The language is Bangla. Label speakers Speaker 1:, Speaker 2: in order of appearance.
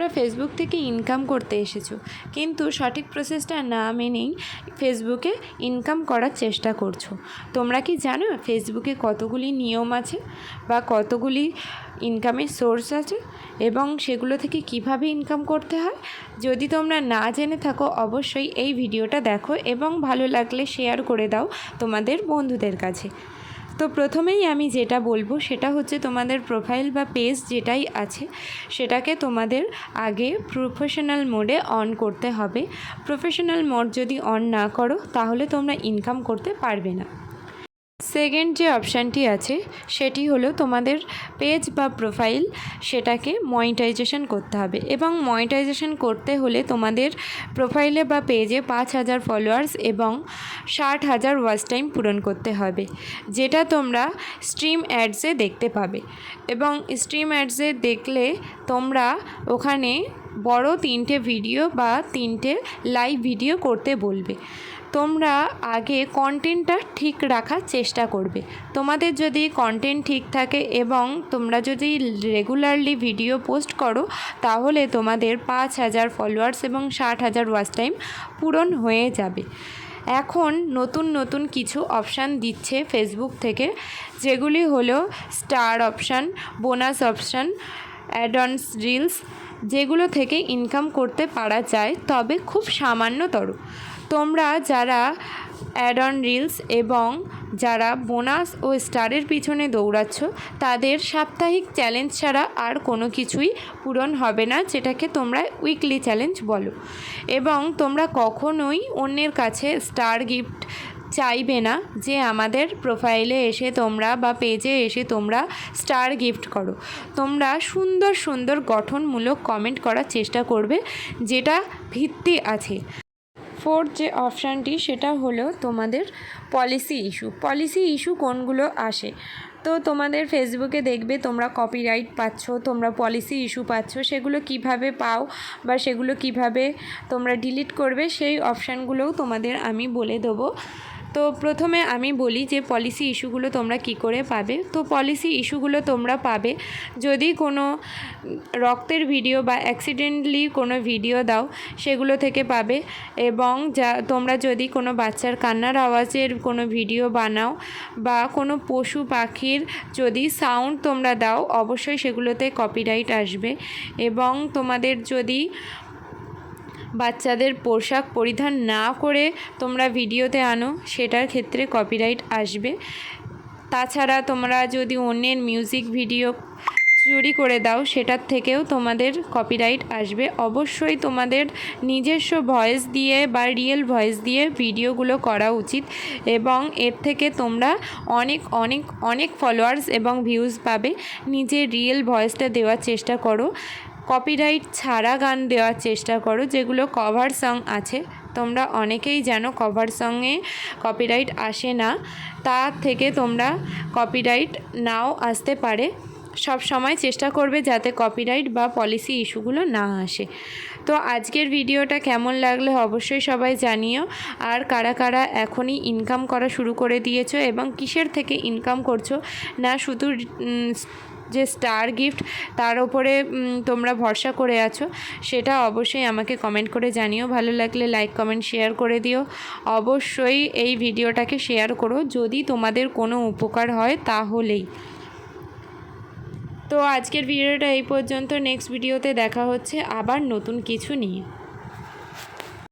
Speaker 1: তোমরা ফেসবুক থেকে ইনকাম করতে এসেছো, কিন্তু সঠিক প্রসেসটা না মেনেই ফেসবুকে ইনকাম করার চেষ্টা করছো। তোমরা কি জানো ফেসবুকে কতগুলি নিয়ম আছে বা কতগুলি ইনকামের সোর্স আছে এবং সেগুলো থেকে কিভাবে ইনকাম করতে হয়? যদি তোমরা না জেনে থাকো অবশ্যই এই ভিডিওটা দেখো এবং ভালো লাগলে শেয়ার করে দাও তোমাদের বন্ধুদের কাছে। তো প্রথমেই আমি যেটা বলবো সেটা হচ্ছে তোমাদের প্রোফাইল বা পেজ যেটাই আছে সেটাকে তোমাদের আগে প্রফেশনাল মোডে অন করতে হবে। প্রফেশনাল মোড যদি অন না করো তাহলে তোমরা ইনকাম করতে পারবে না। সেকেন্ড যে অপশানটি আছে সেটি হলো তোমাদের পেজ বা প্রোফাইল সেটাকে মনিটাইজেশন করতে হবে এবং মনিটাইজেশন করতে হলে তোমাদের প্রোফাইলে বা পেজে 5,000 ফলোয়ার্স এবং 60,000 ওয়াচ টাইম পূরণ করতে হবে, যেটা তোমরা স্ট্রিম অ্যাডসে দেখতে পাবে। এবং স্ট্রিম অ্যাডসে দেখলে তোমরা ওখানে বড় 3টে ভিডিও বা 3টে লাইভ ভিডিও করতে বলবে। তোমরা আগে কন্টেন্টটা ঠিক রাখার চেষ্টা করবে। তোমাদের যদি কন্টেন্ট ঠিক থাকে এবং তোমরা যদি রেগুলারলি ভিডিও পোস্ট করো তাহলে তোমাদের 5,000 ফলোয়ার্স এবং 60,000 ওয়াচ টাইম পূরণ হয়ে যাবে। এখন নতুন নতুন কিছু অপশান দিচ্ছে ফেসবুক থেকে, যেগুলি হলো star option, bonus option, add ons reels, যেগুলো থেকে ইনকাম করতে পারা যায়, তবে খুব সামান্যতর। তোমরা যারা অ্যাড অন রিলস এবং যারা বোনাস ও স্টারের পিছনে দৌড়াচ্ছ তাদের সাপ্তাহিক চ্যালেঞ্জ ছাড়া আর কোনো কিছুই পূরণ হবে না, যেটাকে তোমরা উইকলি চ্যালেঞ্জ বলো। এবং তোমরা কখনোই অন্যের কাছে স্টার গিফট চাইবে না যে আমাদের প্রোফাইলে এসে তোমরা বা পেজে এসে তোমরা স্টার গিফট করো। তোমরা সুন্দর সুন্দর গঠনমূলক কমেন্ট করার চেষ্টা করবে, যেটা ভিত্তি আছে। ফোর্থ যে অপশানটি সেটা হলো তোমাদের পলিসি ইস্যু। পলিসি ইস্যু কোনগুলো আসে? তো তোমাদের ফেসবুকে দেখবে তোমরা কপিরাইট পাচ্ছ, তোমরা পলিসি ইস্যু পাচ্ছ, সেগুলো কিভাবে পাও বা সেগুলো কিভাবে তোমরা ডিলিট করবে সেই অপশানগুলোও তোমাদের আমি বলে দেবো। তো প্রথমে আমি বলি যে পলিসি ইস্যুগুলো তোমরা কি করে পাবে। তো পলিসি ইস্যুগুলো তোমরা পাবে যদি কোনো রক্তের ভিডিও বা অ্যাক্সিডেন্টলি কোনো ভিডিও দাও সেগুলো থেকে পাবে, এবং তোমরা যদি কোনো বাচ্চার কান্নার আওয়াজের কোনো ভিডিও বানাও বা কোনো পশু পাখির যদি সাউন্ড তোমরা দাও অবশ্যই সেগুলোতে কপিরাইট আসবে। এবং তোমাদের যদি বাচ্চাদের পোশাক পরিধান না করে তোমরা ভিডিওতে আনো সেটার ক্ষেত্রে কপিরাইট আসবে। তাছাড়া তোমরা যদি অন্যের মিউজিক ভিডিও চুরি করে দাও সেটার থেকেও তোমাদের কপিরাইট আসবে। অবশ্যই তোমাদের নিজস্ব ভয়েস দিয়ে বা রিয়েল ভয়েস দিয়ে ভিডিওগুলো করা উচিত, এবং এর থেকে তোমরা অনেক অনেক অনেক ফলোয়ার্স এবং ভিউজ পাবে। নিজের রিয়েল ভয়েসটা দেওয়ার চেষ্টা করো, কপিরাইট ছাড়া গান দেওয়ার চেষ্টা করো। যেগুলো কভার সং আছে তোমরা অনেকেই জানো কভার সঙ্গে কপিরাইট আসে না, তার থেকে তোমরা কপিরাইট নাও আসতে পারে। সব সময় চেষ্টা করবে যাতে কপিরাইট বা পলিসি ইস্যুগুলো না আসে। তো আজকের ভিডিওটা কেমন লাগলে অবশ্যই সবাই জানিও। আর কারা কারা এখনই ইনকাম করা শুরু করে দিয়েছো এবং কিসের থেকে ইনকাম করছো, না শুধু যে স্টার গিফট তার ওপরে তোমরা ভরসা করে আছো, সেটা অবশ্যই আমাকে কমেন্ট করে জানিও। ভালো লাগলে লাইক কমেন্ট শেয়ার করে দিও। অবশ্যই এই ভিডিওটাকে শেয়ার করো যদি তোমাদের কোনো উপকার হয় তাহলেই। তো আজকের ভিডিওটা এই পর্যন্ত। নেক্সট ভিডিওতে দেখা হচ্ছে আবার নতুন কিছু নিয়ে।